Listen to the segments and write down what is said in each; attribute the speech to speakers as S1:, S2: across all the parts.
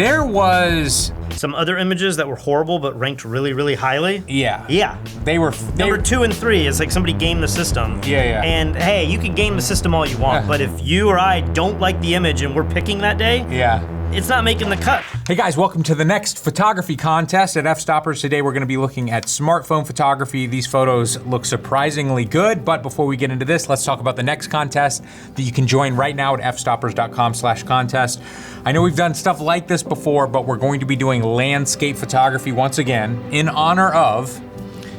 S1: There was
S2: some other images that were horrible but ranked really, really highly.
S1: Yeah.
S2: Yeah.
S1: They were
S2: Number 2 and 3 is like somebody gamed the system.
S1: Yeah.
S2: And hey, you can game the system all you want, but if you or I don't like the image and we're picking that day, it's not making the cut.
S1: Hey guys, welcome to the next photography contest at Fstoppers. Today we're gonna be looking at smartphone photography. These photos look surprisingly good, but before we get into this, let's talk about the next contest that you can join right now at fstoppers.com/contest. I know we've done stuff like this before, but we're going to be doing landscape photography once again in honor of...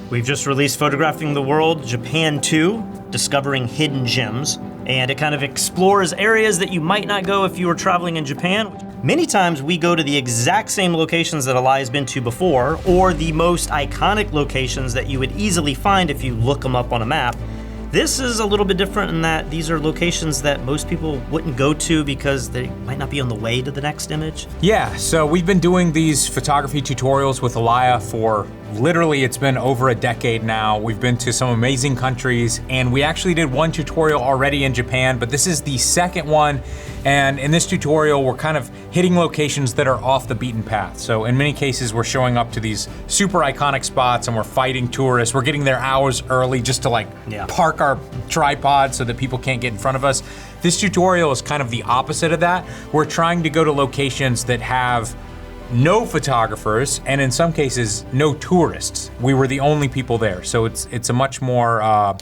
S2: We've just released Photographing the World Japan 2, Discovering Hidden Gems, and it kind of explores areas that you might not go if you were traveling in Japan. Many times we go to the exact same locations that Eli has been to before, or the most iconic locations that you would easily find if you look them up on a map. This is a little bit different in that these are locations that most people wouldn't go to because they might not be on the way to the next image.
S1: Yeah, so we've been doing these photography tutorials with Elia for literally, it's been over a decade now. We've been to some amazing countries, and we actually did one tutorial already in Japan, but this is the second one. And in this tutorial, we're kind of hitting locations that are off the beaten path. So in many cases, we're showing up to these super iconic spots and we're fighting tourists. We're getting there hours early just to park our tripod so that people can't get in front of us. This tutorial is kind of the opposite of that. We're trying to go to locations that have no photographers, and in some cases, no tourists. We were the only people there. So it's a much more,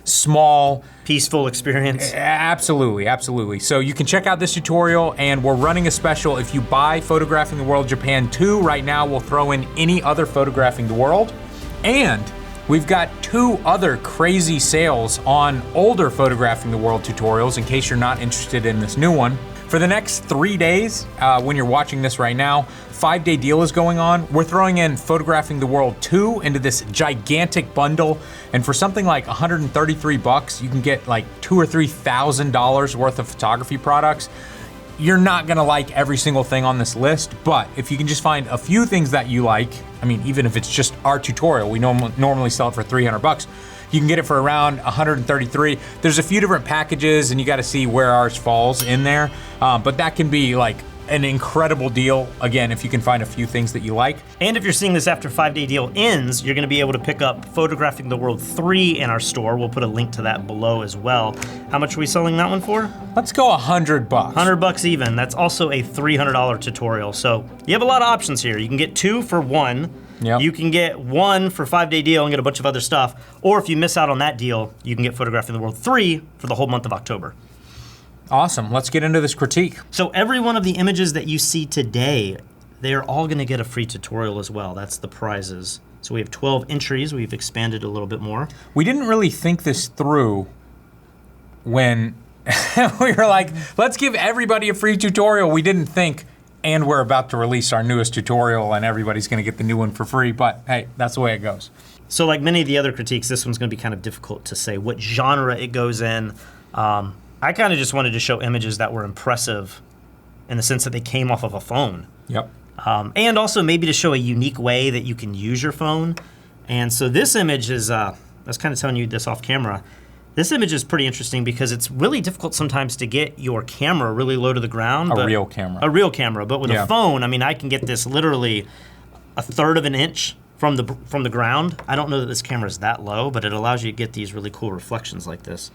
S1: small,
S2: peaceful experience.
S1: Absolutely, absolutely. So you can check out this tutorial, and we're running a special. If you buy Photographing the World Japan 2 right now, we'll throw in any other Photographing the World. And we've got 2 other crazy sales on older Photographing the World tutorials in case you're not interested in this new one. For the next 3 days, when you're watching this right now, 5-day deal is going on. We're throwing in Photographing the World 2 into this gigantic bundle, and for something like 133 bucks, you can get like $2,000 or $3,000 worth of photography products. You're not gonna like every single thing on this list, but if you can just find a few things that you like, I mean, even if it's just our tutorial, we normally sell it for 300 bucks. You can get it for around 133. There's a few different packages and you gotta see where ours falls in there, but that can be like an incredible deal, again, if you can find a few things that you like.
S2: And if you're seeing this after 5-day deal ends, you're gonna be able to pick up Photographing the World 3 in our store. We'll put a link to that below as well. How much are we selling that one for?
S1: Let's go 100 bucks.
S2: 100 bucks even. That's also a $300 tutorial. So you have a lot of options here. You can get 2 for 1.
S1: Yep.
S2: You can get 1 for 5-day deal and get a bunch of other stuff. Or if you miss out on that deal, you can get Photographing the World 3 for the whole month of October.
S1: Awesome, let's get into this critique.
S2: So every one of the images that you see today, they're all gonna get a free tutorial as well. That's the prizes. So we have 12 entries. We've expanded a little bit more.
S1: We didn't really think this through when we were like, let's give everybody a free tutorial. We didn't think, and we're about to release our newest tutorial and everybody's gonna get the new one for free, but hey, that's the way it goes.
S2: So like many of the other critiques, this one's gonna be kind of difficult to say what genre it goes in. I kind of just wanted to show images that were impressive in the sense that they came off of a phone.
S1: Yep.
S2: And also maybe to show a unique way that you can use your phone. And so this image is, I was kind of telling you this off camera, this image is pretty interesting because it's really difficult sometimes to get your camera really low to the ground.
S1: A real camera.
S2: A real camera, but with a phone, I mean, I can get this literally 1/3 of an inch from the ground. I don't know that this camera is that low, but it allows you to get these really cool reflections like this.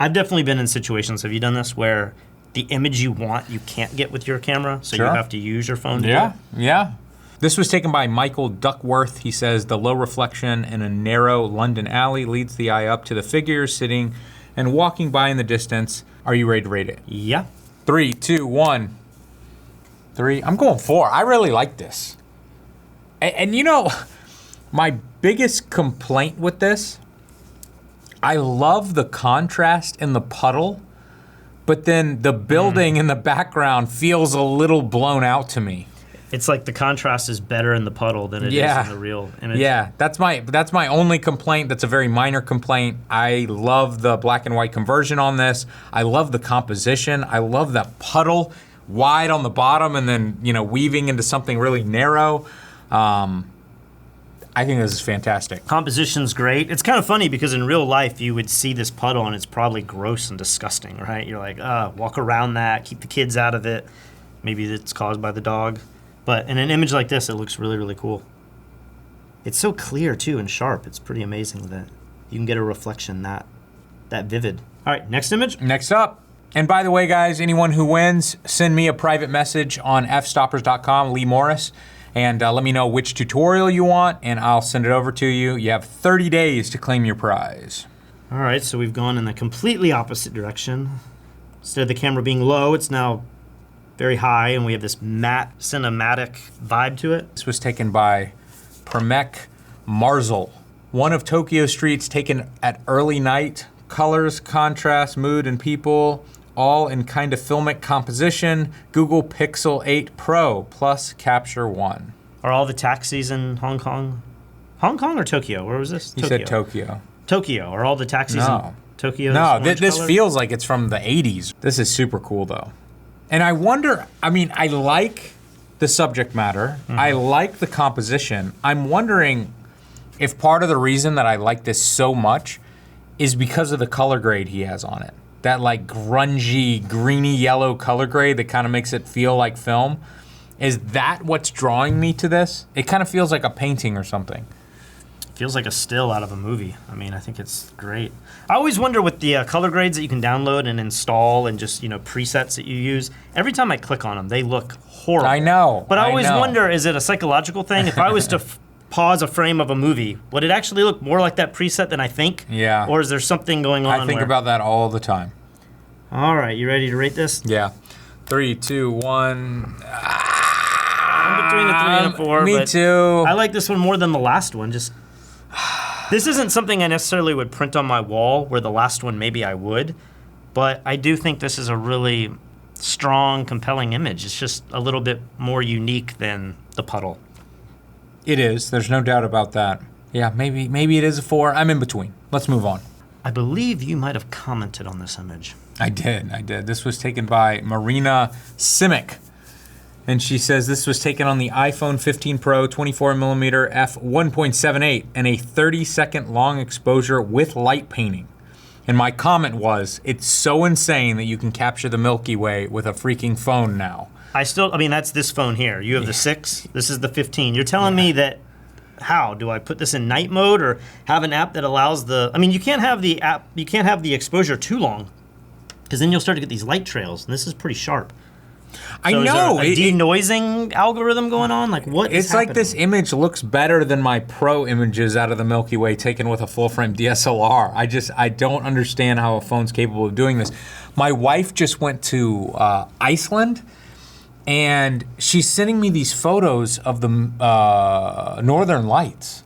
S2: I've definitely been in situations, have you done this, where the image you want you can't get with your camera, so you have to use your phone to do it?
S1: Yeah. This was taken by Michael Duckworth. He says, the low reflection in a narrow London alley leads the eye up to the figures sitting and walking by in the distance. Are you ready to rate it?
S2: Yeah.
S1: 3, 2, 1. 3, I'm going 4. I really like this. And you know, my biggest complaint with this, I love the contrast in the puddle, but then the building in the background feels a little blown out to me.
S2: It's like the contrast is better in the puddle than it is in the real image.
S1: Yeah, that's my only complaint. That's a very minor complaint. I love the black and white conversion on this. I love the composition. I love that puddle wide on the bottom and then, weaving into something really narrow. I think this is fantastic.
S2: Composition's great. It's kind of funny because in real life you would see this puddle and it's probably gross and disgusting, right? You're like, walk around that, keep the kids out of it. Maybe it's caused by the dog. But in an image like this, it looks really, really cool. It's so clear too and sharp. It's pretty amazing that you can get a reflection that vivid. All right, next image.
S1: Next up. And by the way, guys, anyone who wins, send me a private message on fstoppers.com, Lee Morris, and let me know which tutorial you want, and I'll send it over to you. You have 30 days to claim your prize.
S2: All right, so we've gone in the completely opposite direction. Instead of the camera being low, it's now very high, and we have this matte, cinematic vibe to it.
S1: This was taken by Premek Marzel. One of Tokyo streets taken at early night. Colors, contrast, mood, and people, all in kind of filmic composition. Google Pixel 8 Pro plus Capture One.
S2: Are all the taxis in Hong Kong? Hong Kong or Tokyo? Where was this?
S1: You said Tokyo.
S2: Tokyo. Are all the taxis in Tokyo?
S1: No, this feels like it's from the 80s. This is super cool though. And I wonder, I mean, I like the subject matter. I like the composition. I'm wondering if part of the reason that I like this so much is because of the color grade he has on it. That like grungy, greeny yellow color grade that kind of makes it feel like film. Is that what's drawing me to this? It kind of feels like a painting or something.
S2: Feels like a still out of a movie. I mean, I think it's great. I always wonder with the color grades that you can download and install and just, presets that you use, every time I click on them, they look horrible.
S1: I know.
S2: But I always wonder, is it a psychological thing? If I was to pause a frame of a movie, would it actually look more like that preset than I think?
S1: Yeah.
S2: Or is there something going on?
S1: I think about that all the time.
S2: All right, you ready to rate this?
S1: Yeah. 3, 2, 1.
S2: I'm between the 3 and a 4.
S1: Me too.
S2: I like this one more than the last one. Just this isn't something I necessarily would print on my wall, where the last one maybe I would, but I do think this is a really strong, compelling image. It's just a little bit more unique than the puddle.
S1: It is. There's no doubt about that. Yeah, maybe it is a 4. I'm in between. Let's move on.
S2: I believe you might have commented on this image.
S1: I did. This was taken by Marina Simic. And she says this was taken on the iPhone 15 Pro 24mm f1.78 and a 30-second long exposure with light painting. And my comment was, it's so insane that you can capture the Milky Way with a freaking phone now. I
S2: mean, that's this phone here. You have the 6, this is the 15. You're telling me that, how? Do I put this in night mode or have an app that allows I mean, you can't have the exposure too long, because then you'll start to get these light trails, and this is pretty sharp.
S1: I know.
S2: Is there a denoising algorithm going on? Like, what is happening?
S1: It's like this image looks better than my Pro images out of the Milky Way taken with a full-frame DSLR. I don't understand how a phone's capable of doing this. My wife just went to Iceland, and she's sending me these photos of the Northern Lights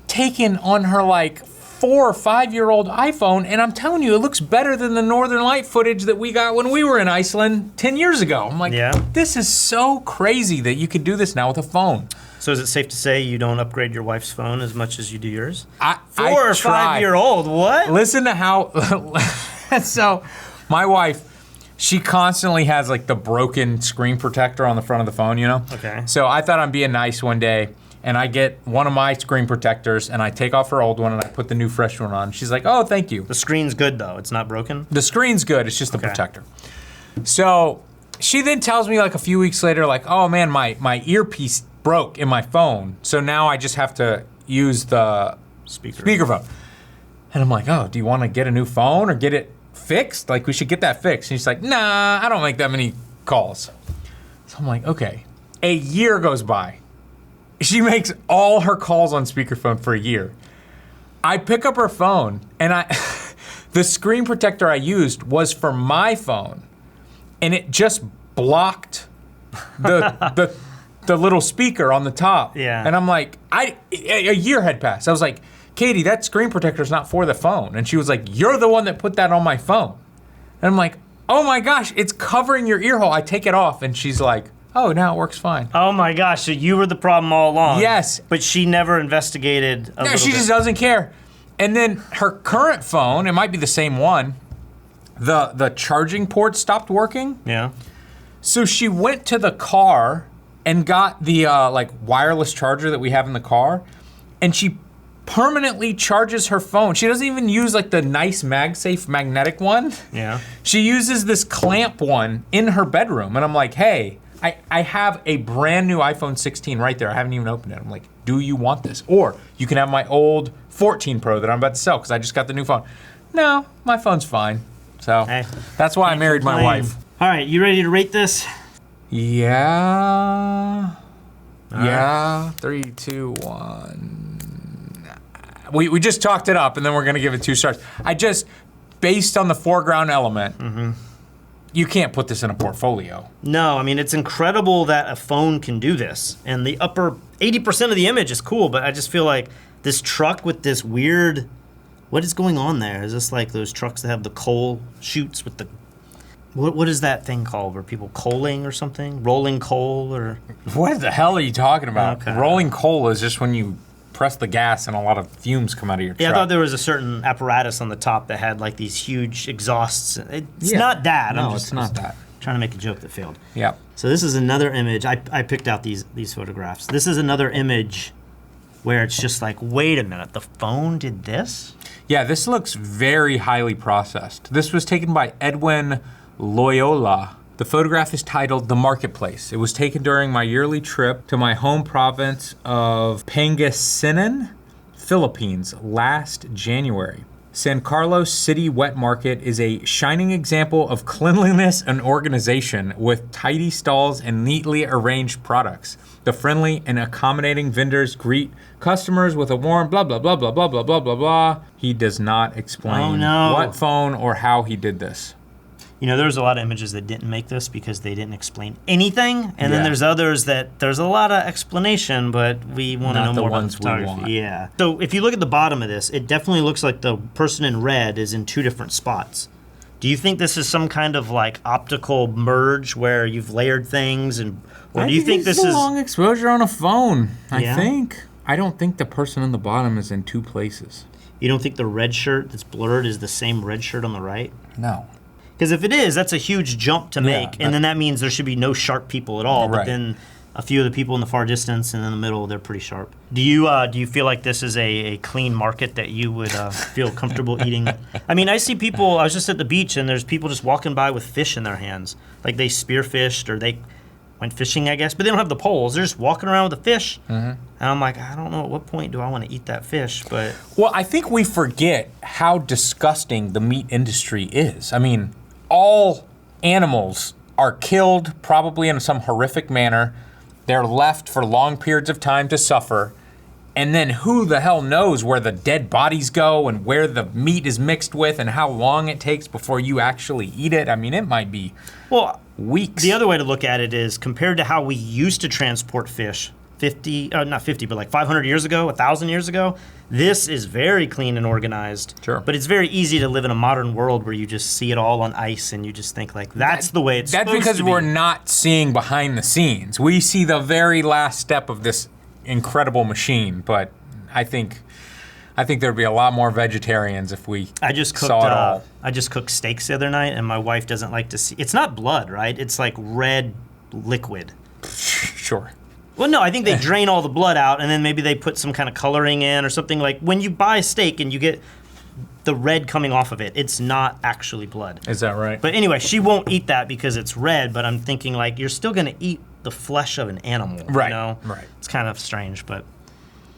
S1: taken on her like 4 or 5-year-old iPhone, and I'm telling you, it looks better than the Northern Light footage that we got when we were in Iceland 10 years ago. I'm like, this is so crazy that you could do this now with a phone.
S2: So is it safe to say you don't upgrade your wife's phone as much as you do yours? 4 or
S1: try.
S2: 5-year-old, what?
S1: Listen to how, so my wife, she constantly has like the broken screen protector on the front of the phone,
S2: Okay.
S1: So I thought I'd be nice one day, and I get one of my screen protectors, and I take off her old one, and I put the new fresh one on. She's like, oh, thank you.
S2: The screen's good, though. It's not broken?
S1: The screen's good. It's just the protector. So she then tells me like a few weeks later, like, oh, man, my earpiece broke in my phone, so now I just have to use the speakerphone. And I'm like, oh, do you want to get a new phone or get it fixed? Like, we should get that fixed. And she's like, nah, I don't make that many calls. So I'm like, okay. A year goes by. She makes all her calls on speakerphone for a year. I pick up her phone, and the screen protector I used was for my phone, and it just blocked the little speaker on the top.
S2: Yeah.
S1: And I'm like, a year had passed. I was like, Katie, that screen protector is not for the phone. And she was like, you're the one that put that on my phone. And I'm like, oh my gosh, it's covering your ear hole. I take it off, and she's like, oh, now it works fine.
S2: Oh my gosh, so you were the problem all along.
S1: Yes.
S2: But she never investigated a
S1: No, she just doesn't care. And then her current phone, it might be the same one, the charging port stopped working.
S2: Yeah.
S1: So she went to the car and got the like wireless charger that we have in the car, and she permanently charges her phone. She doesn't even use like the nice MagSafe magnetic one.
S2: Yeah.
S1: She uses this clamp one in her bedroom. And I'm like, hey, I have a brand new iPhone 16 right there. I haven't even opened it. I'm like, do you want this? Or you can have my old 14 Pro that I'm about to sell because I just got the new phone. No, my phone's fine. So
S2: Hey,
S1: that's why I married my wife.
S2: All right, you ready to rate this?
S1: Yeah.
S2: All
S1: Yeah. 3, 2, 1. We just talked it up and then we're gonna give it 2 stars. I just, based on the foreground element, you can't put this in a portfolio.
S2: No, I mean, it's incredible that a phone can do this. And the upper 80% of the image is cool, but I just feel like this truck with this weird, what is going on there? Is this like those trucks that have the coal chutes with the, what is that thing called? Where people coaling or something? Rolling coal or?
S1: What the hell are you talking about?
S2: Okay.
S1: Rolling coal is just when you press the gas and a lot of fumes come out of your truck.
S2: Yeah, I thought there was a certain apparatus on the top that had like these huge exhausts. It's not that.
S1: No, it's not that.
S2: Trying to make a joke that failed.
S1: Yeah.
S2: So this is another image. I picked out these photographs. This is another image where it's just like, wait a minute, the phone did this?
S1: Yeah, this looks very highly processed. This was taken by Edwin Loyola. The photograph is titled The Marketplace. It was taken during my yearly trip to my home province of Pangasinan, Philippines, last January. San Carlos City Wet Market is a shining example of cleanliness and organization with tidy stalls and neatly arranged products. The friendly and accommodating vendors greet customers with a warm blah, blah, blah, blah, blah, blah, blah, blah, blah. He does not explain what phone or how he did this.
S2: You know, there's a lot of images that didn't make this because they didn't explain anything. And then there's others that there's a lot of explanation, but we want to know more about the photography. Yeah. So if you look at the bottom of this, it definitely looks like the person in red is in 2 different spots. Do you think this is some kind of like optical merge where you've layered things, and or do you think this is
S1: long exposure on a phone?
S2: Yeah.
S1: I think. I don't think the person in the bottom is in 2 places.
S2: You don't think the red shirt that's blurred is the same red shirt on the right?
S1: No.
S2: Because if it is, that's a huge jump to make, and then that means there should be no sharp people at all. But then a few of the people in the far distance and in the middle, they're pretty sharp. Do you feel like this is a clean market that you would feel comfortable eating? I mean, I see people. I was just at the beach, and there's people just walking by with fish in their hands, like they spearfished or they went fishing, I guess. But they don't have the poles; they're just walking around with a fish. And I'm like, I don't know at what point do I want to eat that fish, but
S1: well, I think we forget how disgusting the meat industry is. I mean, all animals are killed probably in some horrific manner. They're left for long periods of time to suffer. And then who the hell knows where the dead bodies go and where the meat is mixed with and how long it takes before you actually eat it. I mean, it might be weeks.
S2: The other way to look at it is compared to how we used to transport fish not 50, but like 500 years ago, 1,000 years ago, this is very clean and organized.
S1: Sure.
S2: But it's very easy to live in a modern world where you just see it all on ice and you just think like, that's the way it's supposed to be.
S1: That's because we're not seeing behind the scenes. We see the very last step of this incredible machine, but I think there'd be a lot more vegetarians if we saw it all.
S2: I just cooked steaks the other night, and my wife doesn't like to see. It's not blood, right? It's like red liquid.
S1: Sure.
S2: Well, no, I think they drain all the blood out, and then maybe they put some kind of coloring in or something. Like when you buy steak and you get the red coming off of it, it's not actually blood.
S1: Is that right?
S2: But anyway, she won't eat that because it's red, but I'm thinking like you're still gonna eat the flesh of an animal,
S1: right?
S2: You know?
S1: Right.
S2: It's kind of strange, but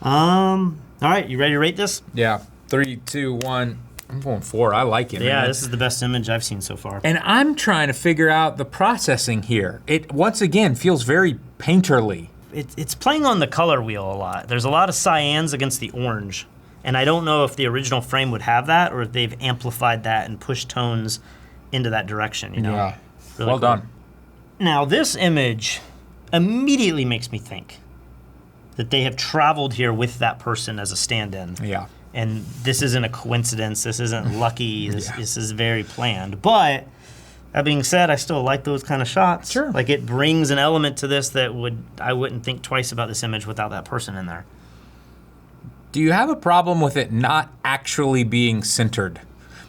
S2: all right, you ready to rate this?
S1: Yeah. 3, 2, 1. I'm going 4. I like it.
S2: Yeah,
S1: man.
S2: this is the best image I've seen so far.
S1: And I'm trying to figure out the processing here. It once again feels very painterly.
S2: It's playing on the color wheel a lot. There's a lot of cyans against the orange. And I don't know if the original frame would have that or if they've amplified that and pushed tones into that direction, you know?
S1: Yeah.
S2: Really
S1: well
S2: cool.
S1: done.
S2: Now, this image immediately makes me think that they have traveled here with that person as a stand-in.
S1: Yeah.
S2: And this isn't a coincidence. This isn't lucky. This is very planned. But that being said, I still like those kind of shots.
S1: Sure.
S2: Like it brings an element to this that I wouldn't think twice about this image without that person in there.
S1: Do you have a problem with it not actually being centered?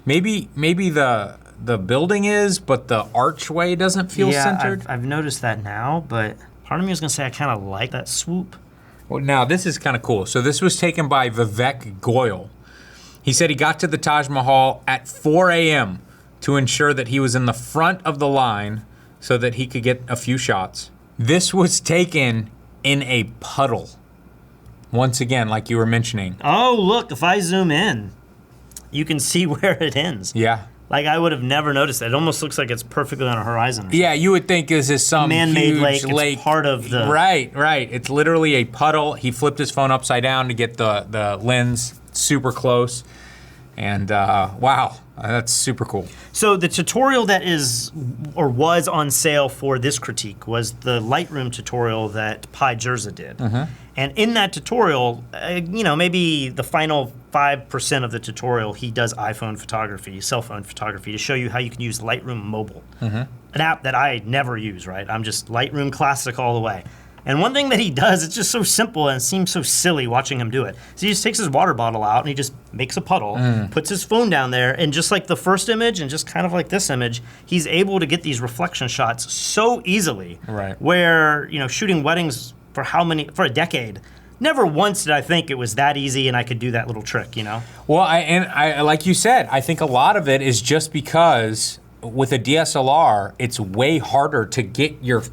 S1: Maybe the building is, but the archway doesn't feel centered?
S2: I've noticed that now, but part of me was gonna say I kind of like that swoop.
S1: Well, now this is kind of cool. So this was taken by Vivek Goyal. He said he got to the Taj Mahal at 4 a.m. to ensure that he was in the front of the line so that he could get a few shots. This was taken in a puddle. Once again, like you were mentioning.
S2: Oh, look, if I zoom in, you can see where it ends.
S1: Yeah.
S2: Like, I would have never noticed that. It almost looks like it's perfectly on a horizon.
S1: Yeah, you would think this is some
S2: man-made
S1: huge
S2: lake. It's part of the...
S1: Right. It's literally a puddle. He flipped his phone upside down to get the lens super close. And wow, that's super cool.
S2: So the tutorial that is, or was on sale for this critique was the Lightroom tutorial that Pi Jerza did. And in that tutorial, you know, maybe the final 5% of the tutorial, he does iPhone photography, cell phone photography, to show you how you can use Lightroom Mobile. An app that I never use, right? I'm just Lightroom Classic all the way. And one thing that he does, it's just so simple and it seems so silly watching him do it. So he just takes his water bottle out and he just makes a puddle, puts his phone down there, and just like the first image and just kind of like this image, he's able to get these reflection shots so easily.
S1: Right.
S2: Where, you know, shooting weddings for a decade, never once did I think it was that easy and I could do that little trick, you know?
S1: Well, I like you said, I think a lot of it is just because with a DSLR, it's way harder to get your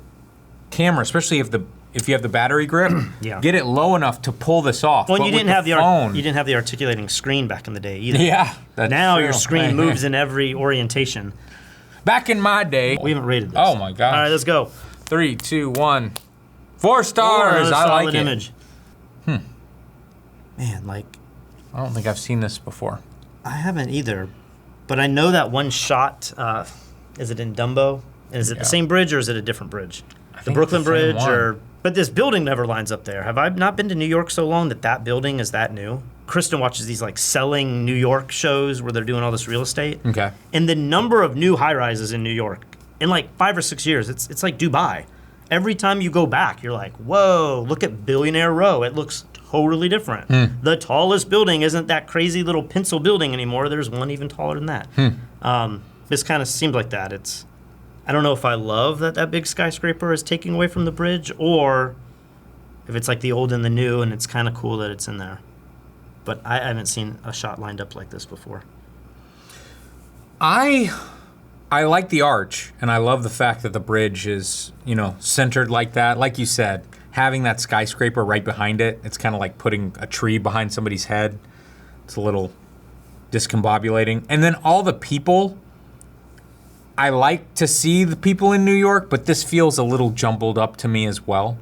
S1: camera, especially if you have the battery grip, get it low enough to pull this off.
S2: Well,
S1: but
S2: you didn't have the
S1: phone,
S2: you didn't have the articulating screen back in the day either.
S1: Yeah, that's
S2: now
S1: true.
S2: your screen moves in every orientation.
S1: Back in my day,
S2: We haven't rated this.
S1: oh my gosh.
S2: All right, let's go.
S1: 3, 2, 1. 4 stars.
S2: Another
S1: I like
S2: solid
S1: it.
S2: image. Man, like,
S1: I don't think I've seen this before.
S2: I haven't either, but I know that one shot. Is it in Dumbo? Is it the same bridge or is it a different bridge? The
S1: think
S2: Brooklyn
S1: it's the same
S2: Bridge,
S1: one.
S2: or but this building never lines up there. Have I not been to New York so long that building is that new? Kristen watches these like selling New York shows where they're doing all this real estate.
S1: Okay.
S2: And the number of new high-rises in New York in like 5 or 6 years, it's like Dubai. Every time you go back, you're like, whoa, look at Billionaire Row. It looks totally different. The tallest building isn't that crazy little pencil building anymore. There's one even taller than that. This kind of seemed like that. I don't know if I love that big skyscraper is taking away from the bridge, or if it's like the old and the new and it's kind of cool that it's in there. But I haven't seen a shot lined up like this before.
S1: I like the arch, and I love the fact that the bridge is, you know, centered like that. Like you said, having that skyscraper right behind it, it's kind of like putting a tree behind somebody's head. It's a little discombobulating. And then all the people, I like to see the people in New York, but this feels a little jumbled up to me as well.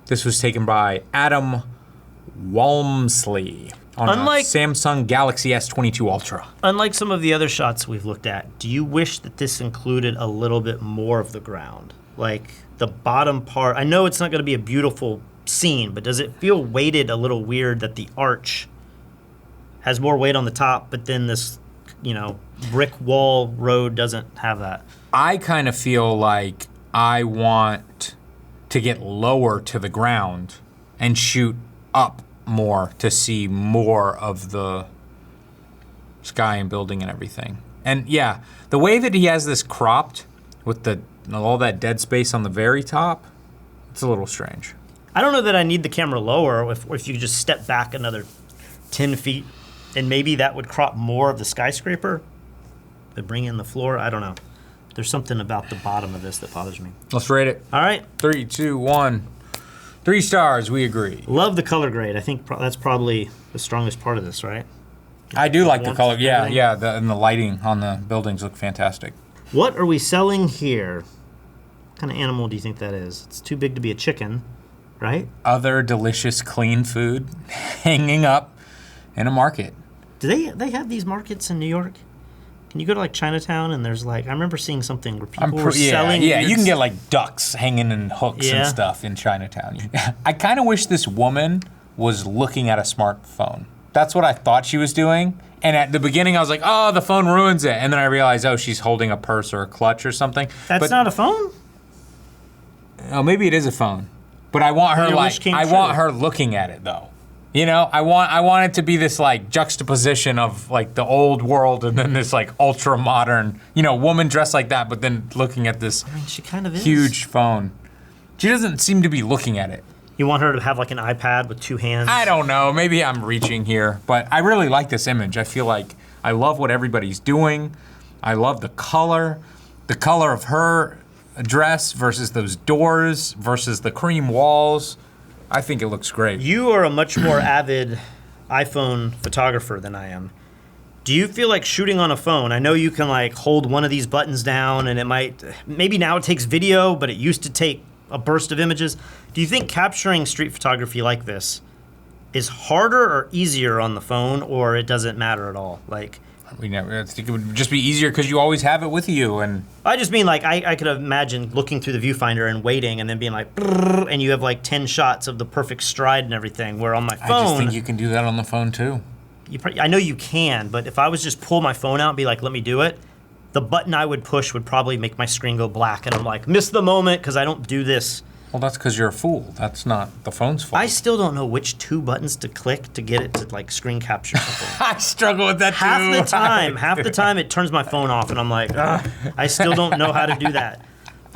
S1: This was taken by Adam Walmsley on a Samsung Galaxy S22 Ultra.
S2: Unlike some of the other shots we've looked at, do you wish that this included a little bit more of the ground? Like the bottom part, I know it's not gonna be a beautiful scene, but does it feel weighted a little weird that the arch has more weight on the top, but then this, you know, brick wall road doesn't have that?
S1: I kind of feel like I want to get lower to the ground and shoot up more to see more of the sky and building and everything. And yeah, the way that he has this cropped with all that dead space on the very top, it's a little strange.
S2: I don't know that I need the camera lower, or if you just step back another 10 feet and maybe that would crop more of the skyscraper, but bring in the floor, I don't know. There's something about the bottom of this that bothers me.
S1: Let's rate it.
S2: All right.
S1: 3, 2, 1. 3 stars, we agree.
S2: Love the color grade. I think that's probably the strongest part of this, right?
S1: I do like the
S2: warmth,
S1: color. Yeah,
S2: everything.
S1: yeah. And the lighting on the buildings look fantastic.
S2: What are we selling here? What kind of animal do you think that is? It's too big to be a chicken, right?
S1: Other delicious, clean food hanging up in a market.
S2: Do they have these markets in New York? Can you go to like Chinatown and there's like, I remember seeing something where people were selling.
S1: Yeah, you can get like ducks hanging in hooks and stuff in Chinatown. I kind of wish this woman was looking at a smartphone. That's what I thought she was doing. And at the beginning I was like, oh, the phone ruins it. And then I realized, oh, she's holding a purse or a clutch or something.
S2: That's not a phone?
S1: Oh, maybe it is a phone. But I want her want her looking at it though. You know, I want it to be this like juxtaposition of like the old world and then this like ultra modern, you know, woman dressed like that, but then looking at this
S2: I mean, she kind of is.
S1: huge phone. She doesn't seem to be looking at it.
S2: You want her to have like an iPad with 2 hands?
S1: I don't know, maybe I'm reaching here, but I really like this image. I feel like I love what everybody's doing. I love the color of her dress versus those doors versus the cream walls. I think it looks great.
S2: You are a much more avid iPhone photographer than I am. Do you feel like shooting on a phone? I know you can like hold one of these buttons down and it might, maybe now it takes video, but it used to take a burst of images. Do you think capturing street photography like this is harder or easier on the phone, or it doesn't matter at all? Like,
S1: I think it would just be easier because you always have it with you. And
S2: I just mean like, I could imagine looking through the viewfinder and waiting and then being like, brrr, and you have like 10 shots of the perfect stride and everything, where on my phone.
S1: I just think you can do that on the phone too.
S2: I know you can, but if I was just pull my phone out and be like, let me do it, the button I would push would probably make my screen go black, and I'm like, miss the moment because I don't do this.
S1: Well, that's because you're a fool. That's not the phone's fault.
S2: I still don't know which 2 buttons to click to get it to like screen capture something.
S1: I struggle with that too.
S2: Half the time it turns my phone off and I'm like, I still don't know how to do that.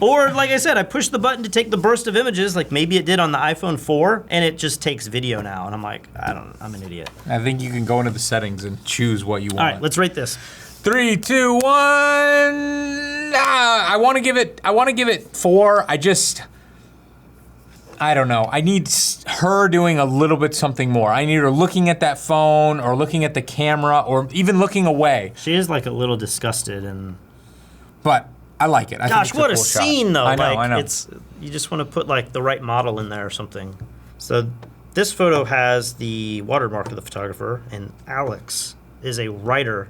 S2: Or like I said, I push the button to take the burst of images, like maybe it did on the iPhone 4, and it just takes video now. And I'm like, I'm an idiot.
S1: I think you can go into the settings and choose what you want.
S2: All right, let's rate this.
S1: 3, 2, 1. I want to give it 4. I don't know. I need her doing a little bit something more. I need her looking at that phone or looking at the camera or even looking away.
S2: She is like a little disgusted and.
S1: But I like it.
S2: Gosh, what a scene though.
S1: I know,
S2: like,
S1: I know.
S2: You just want to put like the right model in there or something. So this photo has the watermark of the photographer, and Alex is a writer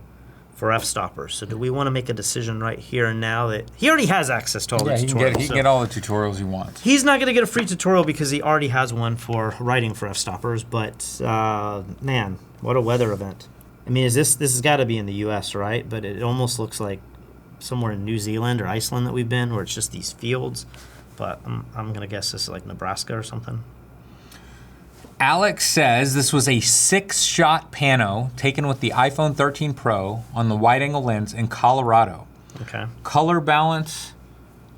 S2: for Fstoppers. So do we want to make a decision right here and now that he already has access to all the tutorials?
S1: He can get all the tutorials he wants.
S2: He's not going to get a free tutorial because he already has one for writing for Fstoppers, but man, what a weather event. I mean, this has got to be in the US, right? But it almost looks like somewhere in New Zealand or Iceland that we've been, where it's just these fields. But I'm going to guess this is like Nebraska or something.
S1: Alex says this was a 6-shot pano taken with the iPhone 13 Pro on the wide-angle lens in Colorado.
S2: Okay.
S1: Color balance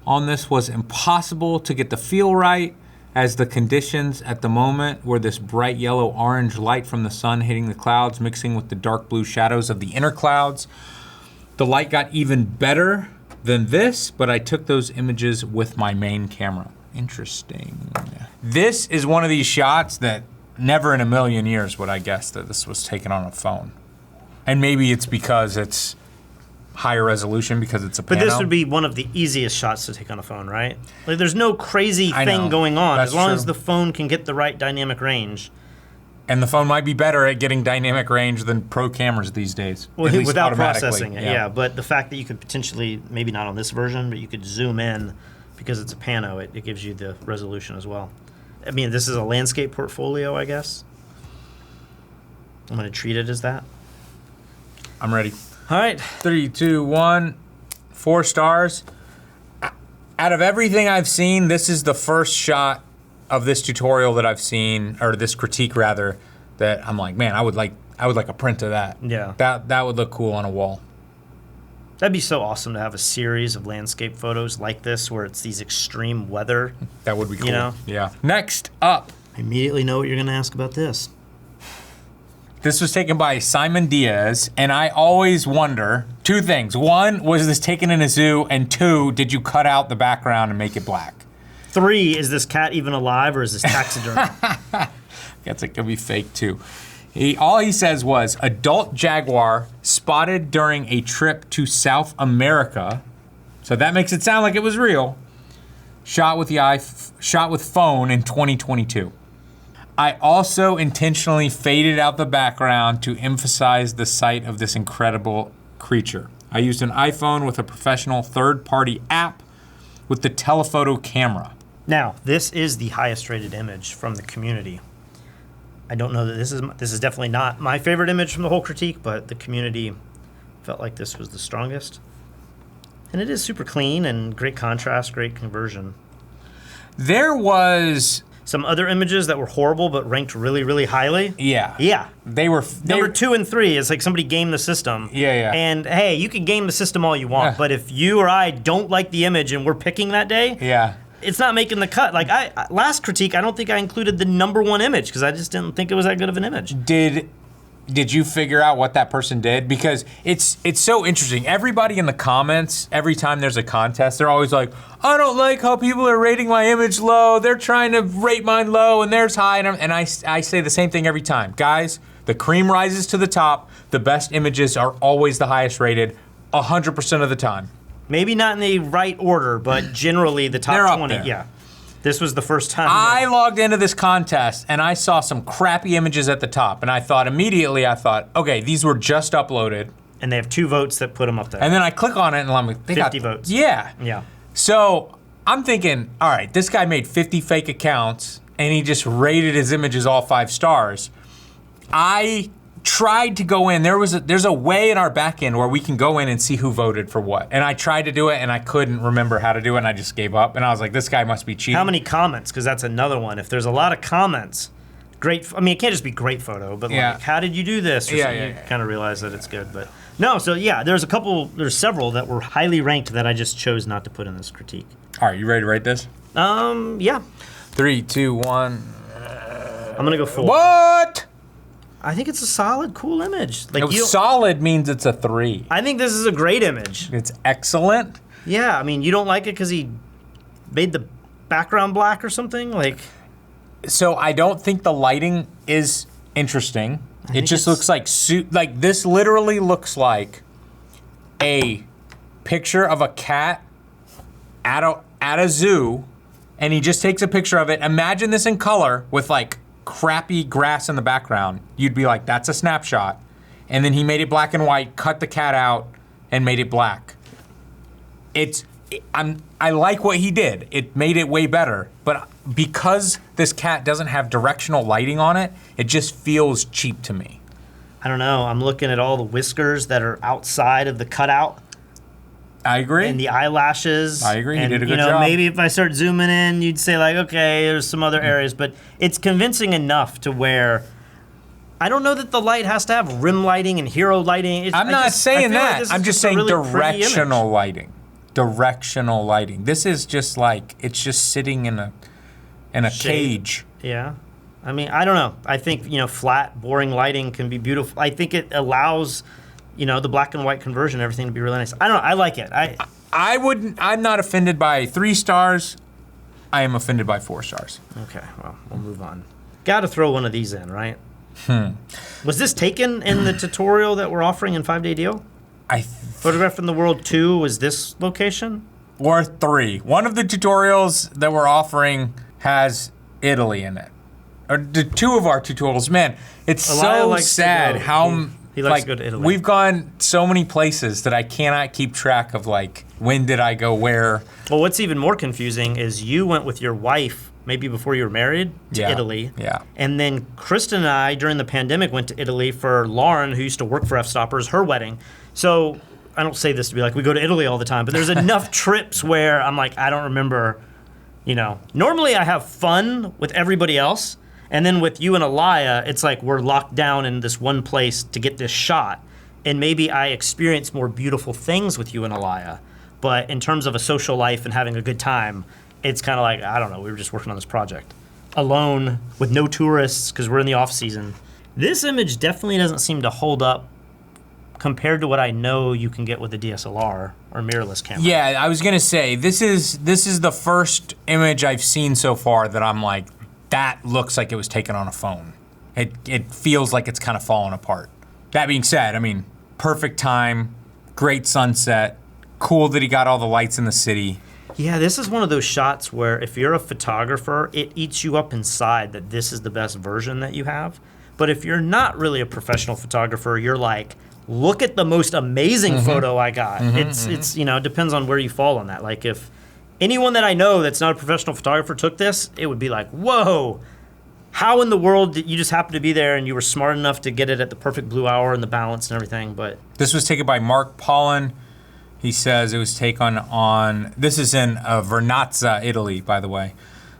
S1: on this was impossible to get the feel right, as the conditions at the moment were this bright yellow-orange light from the sun hitting the clouds, mixing with the dark blue shadows of the inner clouds. The light got even better than this, but I took those images with my main camera. Interesting. This is one of these shots that never in a million years would I guess that this was taken on a phone. And maybe it's because it's higher resolution because it's a pano.
S2: But this would be one of the easiest shots to take on a phone, right? Like there's no crazy thing going on.
S1: That's
S2: as long
S1: true.
S2: as the phone can get the right dynamic range.
S1: And the phone might be better at getting dynamic range than pro cameras these days.
S2: Well,
S1: at least
S2: without
S1: automatically.
S2: processing it, yeah. But the fact that you could potentially, maybe not on this version, but you could zoom in because it's a pano, it gives you the resolution as well. I mean, this is a landscape portfolio, I guess. I'm gonna treat it as that.
S1: I'm ready.
S2: All right.
S1: 3, 2, 1. 4 stars. Out of everything I've seen, this is the first shot of this tutorial that I've seen, or this critique rather, that I'm like, man, I would like a print of that.
S2: Yeah.
S1: That would look cool on a wall.
S2: That'd be so awesome to have a series of landscape photos like this where it's these extreme weather.
S1: That would be cool.
S2: You know?
S1: Yeah. Next up.
S2: I immediately know what you're gonna ask about this.
S1: This was taken by Simon Diaz, and I always wonder 2 things. 1, was this taken in a zoo? And 2, did you cut out the background and make it black?
S2: 3, is this cat even alive or is this taxidermy?
S1: Guess it could be fake too. All he says was, adult jaguar spotted during a trip to South America. So that makes it sound like it was real. Shot with phone in 2022. I also intentionally faded out the background to emphasize the sight of this incredible creature. I used an iPhone with a professional third-party app with the telephoto camera.
S2: Now, this is the highest rated image from the community. I don't know that this is definitely not my favorite image from the whole critique, but the community felt like this was the strongest. And it is super clean and great contrast, great conversion.
S1: There was
S2: some other images that were horrible but ranked really, really highly.
S1: Yeah.
S2: Yeah.
S1: They were
S2: number 2 and 3 is like somebody gamed the system.
S1: Yeah.
S2: And hey, you can game the system all you want, but if you or I don't like the image and we're picking that day, it's not making the cut. Like last critique, I don't think I included the #1 image because I just didn't think it was that good of an image.
S1: Did you figure out what that person did? Because it's so interesting. Everybody in the comments, every time there's a contest, they're always like, I don't like how people are rating my image low. They're trying to rate mine low and theirs high. And I say the same thing every time. Guys, the cream rises to the top. The best images are always the highest rated, 100% of the time.
S2: Maybe not in the right order, but generally the top
S1: They're
S2: 20.
S1: up there.
S2: Yeah. This was the first time.
S1: I logged into this contest and I saw some crappy images at the top, and I thought, okay, these were just uploaded.
S2: And they have 2 votes that put them up there.
S1: And then I click on it and I'm like, they
S2: 50
S1: got
S2: votes.
S1: Yeah.
S2: Yeah.
S1: So I'm thinking, all right, this guy made 50 fake accounts and he just rated his images all 5 stars. I tried to go in, there's a way in our back end where we can go in and see who voted for what. And I tried to do it and I couldn't remember how to do it and I just gave up. And I was like, this guy must be cheating.
S2: How many comments? Because that's another one. If there's a lot of comments, great, I mean, it can't just be great photo, but like, how did you do this? Or you kind of realize that it's good, but. No, so yeah, there's several that were highly ranked that I just chose not to put in this critique.
S1: All right, you ready to rate this?
S2: Yeah.
S1: 3, 2, 1.
S2: I'm gonna go 4.
S1: What?
S2: I think it's a solid, cool image. Like
S1: solid means it's a 3.
S2: I think this is a great image.
S1: It's excellent.
S2: Yeah, I mean, you don't like it because he made the background black or something? Like.
S1: So I don't think the lighting is interesting. It just looks like this literally looks like a picture of a cat at a zoo, and he just takes a picture of it. Imagine this in color with like crappy grass in the background. You'd be like, that's a snapshot. And then he made it black and white, cut the cat out, and made it black. I like what he did. It made it way better, but because this cat doesn't have directional lighting on it, it just feels cheap to me.
S2: I don't know, I'm looking at all the whiskers that are outside of the cutout.
S1: I agree.
S2: And the eyelashes.
S1: I agree, you did a good job.
S2: Maybe if I start zooming in, you'd say like, okay, there's some other areas, but it's convincing enough to where, I don't know that the light has to have rim lighting and hero lighting.
S1: I'm not saying that. I'm just saying directional lighting. Directional lighting. This is just like, it's just sitting in a cage.
S2: Yeah. I mean, I don't know. I think, flat, boring lighting can be beautiful. I think it allows, the black and white conversion, everything to be really nice. I don't know. I like it.
S1: I'm not offended by 3 stars. I am offended by 4 stars.
S2: Okay, well, we'll move on. Got to throw one of these in, right? Was this taken in the tutorial that we're offering in 5-Day Deal? Photograph in the World 2 was this location?
S1: Or 3. One of the tutorials that we're offering has Italy in it. Or the 2 of our tutorials, man, it's so sad how
S2: he likes to go to Italy.
S1: We've gone so many places that I cannot keep track of when did I go where.
S2: Well, what's even more confusing is you went with your wife maybe before you were married to Italy.
S1: Yeah.
S2: And then Kristen and I, during the pandemic, went to Italy for Lauren, who used to work for Fstoppers, her wedding. So I don't say this to be like, we go to Italy all the time, but there's enough trips where I'm like, I don't remember, Normally I have fun with everybody else, and then with you and Alaya, it's like we're locked down in this one place to get this shot. And maybe I experience more beautiful things with you and Alaya. But in terms of a social life and having a good time, it's kind of like, I don't know, we were just working on this project. Alone, with no tourists, because we're in the off season. This image definitely doesn't seem to hold up compared to what I know you can get with a DSLR or mirrorless camera.
S1: Yeah, I was gonna say, this is the first image I've seen so far that I'm like, that looks like it was taken on a phone. It feels like it's kind of falling apart. That being said, I mean, perfect time, great sunset, cool that he got all the lights in the city.
S2: Yeah, this is one of those shots where if you're a photographer, it eats you up inside that this is the best version that you have. But if you're not really a professional photographer, you're like, look at the most amazing photo I got. It's depends on where you fall on that. Like if anyone that I know that's not a professional photographer took this, it would be like, whoa, how in the world did you just happen to be there and you were smart enough to get it at the perfect blue hour and the balance and everything? But
S1: this was taken by Mark Paulin. He says it was taken on, this is in Vernazza, Italy, by the way.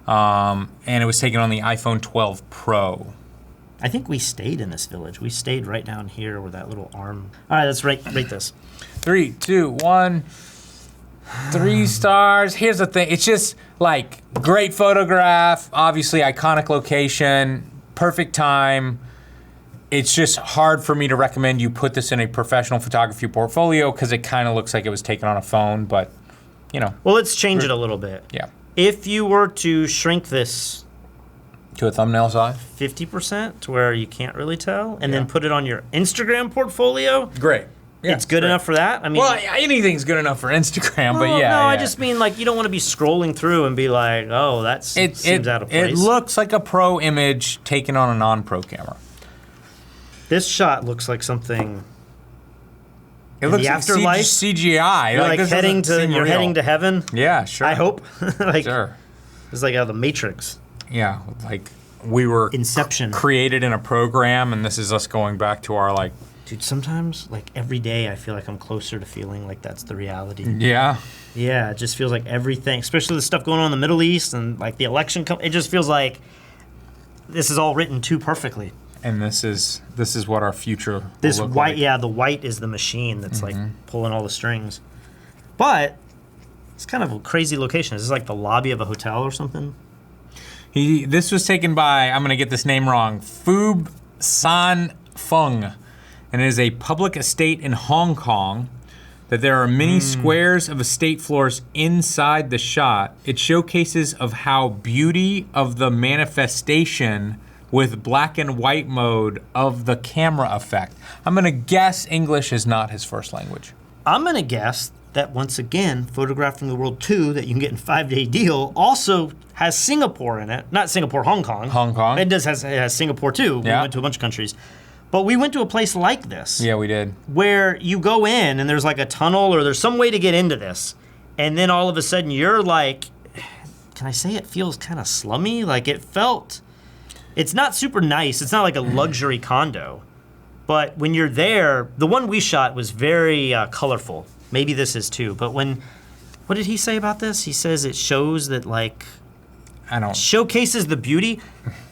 S1: And it was taken on the iPhone 12 Pro.
S2: I think we stayed in this village. We stayed right down here where that little arm. All right, let's rate this.
S1: 3, 2, 1. 3 stars. Here's the thing. It's just like great photograph, obviously iconic location, perfect time. It's just hard for me to recommend you put this in a professional photography portfolio because it kind of looks like it was taken on a phone, but you know.
S2: Well, let's change it a little bit.
S1: Yeah.
S2: If you were to shrink this
S1: to a thumbnail size,
S2: 50% to where you can't really tell, and then put it on your Instagram portfolio.
S1: Great. Yeah,
S2: it's good enough for that. I mean,
S1: well, anything's good enough for Instagram, but yeah.
S2: No, I just mean like you don't want to be scrolling through and be like, oh, that seems out of place.
S1: It looks like a pro image taken on a non-pro camera.
S2: This shot looks like something.
S1: It looks
S2: the
S1: like
S2: afterlife.
S1: CGI.
S2: You're like heading to heaven.
S1: Yeah, sure.
S2: I hope. Like,
S1: sure.
S2: It's like out of the Matrix.
S1: Yeah, like we were
S2: Inception
S1: created in a program, and this is us going back to our like.
S2: Dude, sometimes like every day I feel like I'm closer to feeling like that's the reality.
S1: Yeah.
S2: Yeah, it just feels like everything, especially the stuff going on in the Middle East and like the election. It just feels like this is all written too perfectly.
S1: And this is what our future
S2: this
S1: will look
S2: white,
S1: like.
S2: yeah, the white is the machine that's like pulling all the strings. But it's kind of a crazy location. Is this like the lobby of a hotel or something?
S1: This was taken by, I'm gonna get this name wrong, Phuoc San Phung, and it is a public estate in Hong Kong. That there are many squares of estate floors inside the shot. It showcases of how beauty of the manifestation with black and white mode of the camera effect. I'm gonna guess English is not his first language.
S2: I'm gonna guess that once again, Photographing the World 2 that you can get in 5-day deal also has Singapore in it. Not Singapore, Hong Kong.
S1: Hong Kong.
S2: It has Singapore too.
S1: Yeah.
S2: We went to a bunch of countries. But we went to a place like this.
S1: Yeah, we did.
S2: Where you go in and there's like a tunnel or there's some way to get into this. And then all of a sudden you're like, can I say it feels kind of slummy? Like it felt, it's not super nice. It's not like a luxury condo. But when you're there, the one we shot was very colorful. Maybe this is too. But what did he say about this? He says it shows that like, showcases the beauty.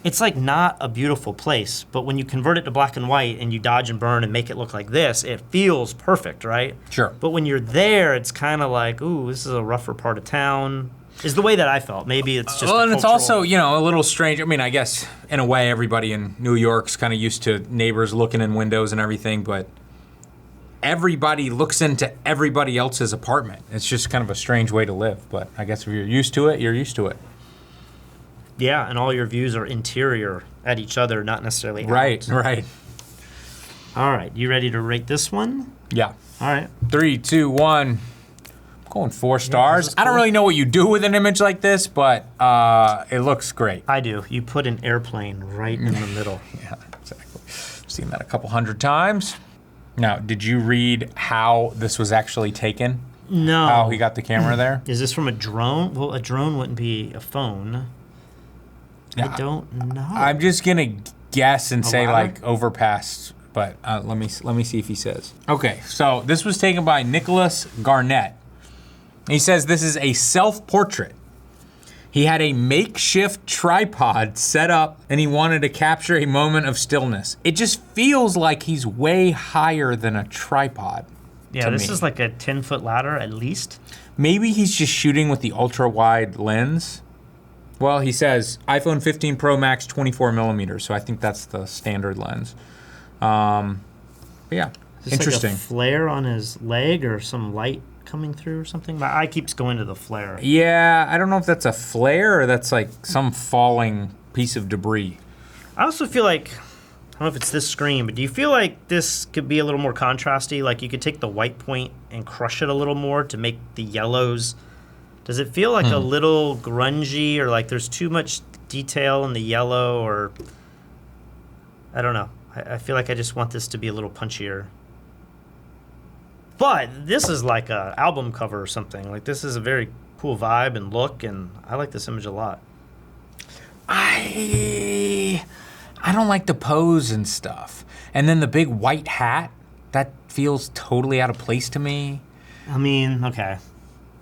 S2: It's like not a beautiful place, but when you convert it to black and white and you dodge and burn and make it look like this, it feels perfect, right?
S1: Sure.
S2: But when you're there, it's kind of like, ooh, this is a rougher part of town. Is the way that I felt. Maybe it's just
S1: well, and it's also, you know, a little strange. I mean, I guess in a way everybody in New York's kind of used to neighbors looking in windows and everything, but everybody looks into everybody else's apartment. It's just kind of a strange way to live, but I guess if you're used to it, you're used to it.
S2: Yeah, and all your views are interior at each other, not necessarily
S1: Right,
S2: out.
S1: right.
S2: All right, you ready to rate this one?
S1: Yeah.
S2: All right.
S1: 3, 2, 1. I'm going 4 stars.
S2: Cool.
S1: I don't really know what you do with an image like this, but it looks great.
S2: I do. You put an airplane right in the middle.
S1: Yeah, exactly. I've seen that a couple hundred times. Now, did you read how this was actually taken?
S2: No.
S1: How he got the camera there?
S2: Is this from a drone? Well, a drone wouldn't be a phone. I don't know.
S1: I'm just gonna guess and say
S2: ladder?
S1: like overpass, but let me see if he says. Okay, so this was taken by Nicholas Garnett. He says this is a self-portrait. He had a makeshift tripod set up and he wanted to capture a moment of stillness. It just feels like he's way higher than a tripod.
S2: Yeah, this is like a 10-foot ladder at least.
S1: Maybe he's just shooting with the ultra-wide lens. Well, he says iPhone 15 Pro Max 24 millimeters, so I think that's the standard lens. But yeah, interesting.
S2: Like a flare on his leg or some light coming through or something? My eye keeps going to the flare.
S1: Yeah, I don't know if that's a flare or that's like some falling piece of debris.
S2: I also feel like, I don't know if it's this screen, but do you feel like this could be a little more contrasty? Like you could take the white point and crush it a little more to make the yellows. Does it feel like a little grungy or like there's too much detail in the yellow or, I don't know. I feel like I just want this to be a little punchier. But this is like an album cover or something. Like this is a very cool vibe and look, and I like this image a lot.
S1: I don't like the pose and stuff. And then the big white hat, that feels totally out of place to me.
S2: I mean, okay.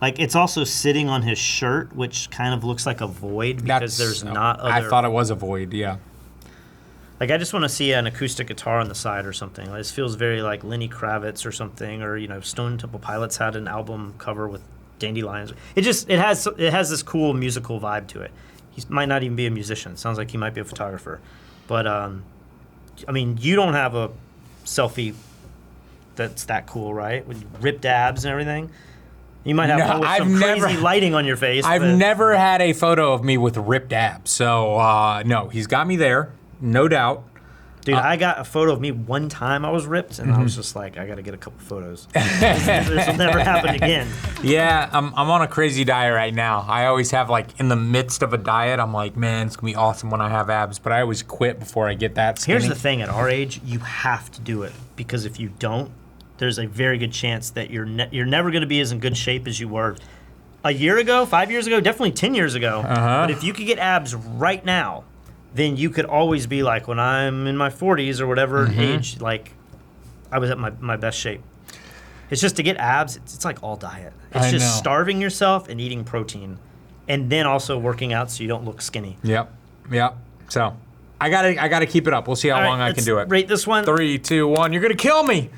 S2: Like it's also sitting on his shirt, which kind of looks like a void because there's not other...
S1: I thought it was a void, yeah.
S2: Like I just want to see an acoustic guitar on the side or something. This feels very like Lenny Kravitz or something, or you know, Stone Temple Pilots had an album cover with dandelions. It has this cool musical vibe to it. He might not even be a musician. It sounds like he might be a photographer. But I mean, you don't have a selfie that's that cool, right? With ripped abs and everything. You might have one with some crazy lighting on your face.
S1: I've never had a photo of me with ripped abs. So no, he's got me there, no doubt.
S2: Dude, I got a photo of me one time I was ripped, and I was just like, I got to get a couple photos. This will never happen again.
S1: Yeah, I'm on a crazy diet right now. I always have, like, in the midst of a diet, I'm like, man, it's going to be awesome when I have abs, but I always quit before I get that skinny.
S2: Here's the thing, at our age, you have to do it, because if you don't, there's a very good chance that you're never going to be as in good shape as you were a year ago, 5 years ago, definitely 10 years ago. But if you could get abs right now, then you could always be like, when I'm in my 40s or whatever age, like, I was at my best shape. It's just to get abs, it's like all diet. It's just starving yourself and eating protein, and then also working out so you don't look skinny.
S1: Yep. So I gotta keep it up. We'll see how long I can do it.
S2: Rate this one.
S1: 3, 2, 1. You're gonna kill me.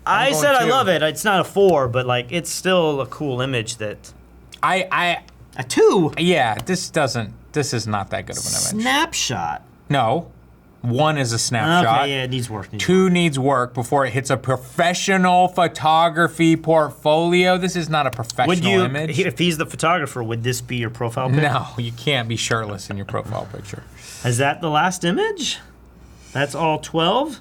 S2: I said I love it. It's not a 4, but like it's still a cool image that. A 2.
S1: Yeah, this is not that good of an image.
S2: Snapshot.
S1: No. 1 is a snapshot.
S2: Okay, yeah, it needs work.
S1: 2 needs work before it hits a professional photography portfolio. This is not a professional image.
S2: If he's the photographer, would this be your profile picture?
S1: No, you can't be shirtless in your profile picture.
S2: Is that the last image? That's all 12?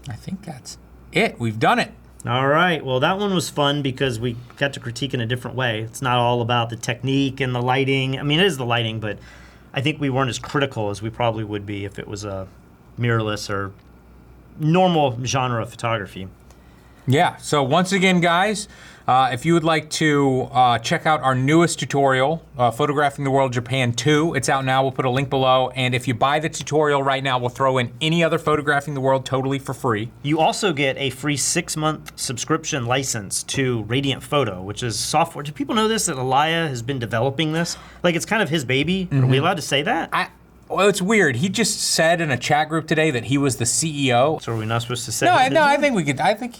S1: I think that's it. We've done it.
S2: All right, well that one was fun because we got to critique in a different way. It's not all about the technique and the lighting. I mean, it is the lighting, but I think we weren't as critical as we probably would be if it was a mirrorless or normal genre of photography.
S1: Yeah, so once again, guys, if you would like to check out our newest tutorial, Photographing the World Japan 2, it's out now. We'll put a link below. And if you buy the tutorial right now, we'll throw in any other Photographing the World totally for free.
S2: You also get a free 6-month subscription license to Radiant Photo, which is software. Do people know this, that Elia has been developing this? Like, it's kind of his baby. Are we allowed to say that?
S1: Well, it's weird. He just said in a chat group today that he was the CEO.
S2: So are we not supposed to say
S1: that? No, I think we could. I think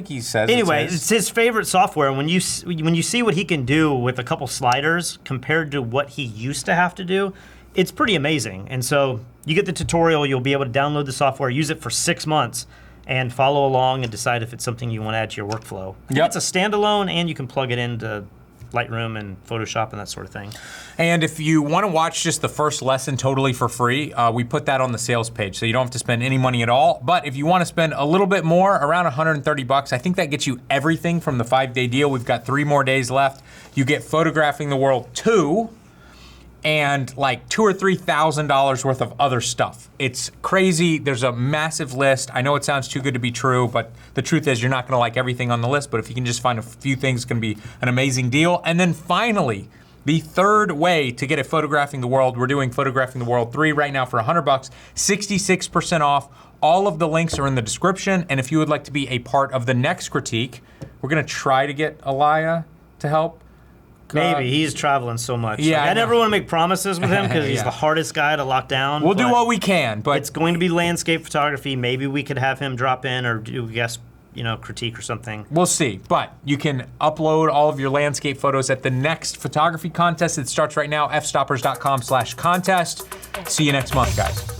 S1: he says.
S2: Anyway, it's his favorite software. When you see what he can do with a couple sliders compared to what he used to have to do, it's pretty amazing. And so you get the tutorial. You'll be able to download the software, use it for 6 months, and follow along and decide if it's something you want to add to your workflow. It's a standalone, and you can plug it into Lightroom and Photoshop and that sort of thing.
S1: And if you want to watch just the first lesson totally for free, we put that on the sales page, so you don't have to spend any money at all. But if you want to spend a little bit more, around 130 bucks, I think that gets you everything from the 5-day deal. We've got 3 more days left. You get Photographing the World 2, and like $2,000 or $3,000 worth of other stuff. It's crazy. There's a massive list. I know it sounds too good to be true, but the truth is you're not gonna like everything on the list, but if you can just find a few things, it's gonna be an amazing deal. And then finally, the third way to get a Photographing the World, we're doing Photographing the World 3 right now for 100 bucks, 66% off. All of the links are in the description, and if you would like to be a part of the next critique, we're gonna try to get Elia to help.
S2: Maybe, he's traveling so much.
S1: Yeah,
S2: I never want to make promises with him because he's the hardest guy to lock down.
S1: We'll do what we can, but
S2: it's going to be landscape photography. Maybe we could have him drop in or do a guest, critique or something.
S1: We'll see, but you can upload all of your landscape photos at the next photography contest that starts right now, fstoppers.com/contest. See you next month, guys.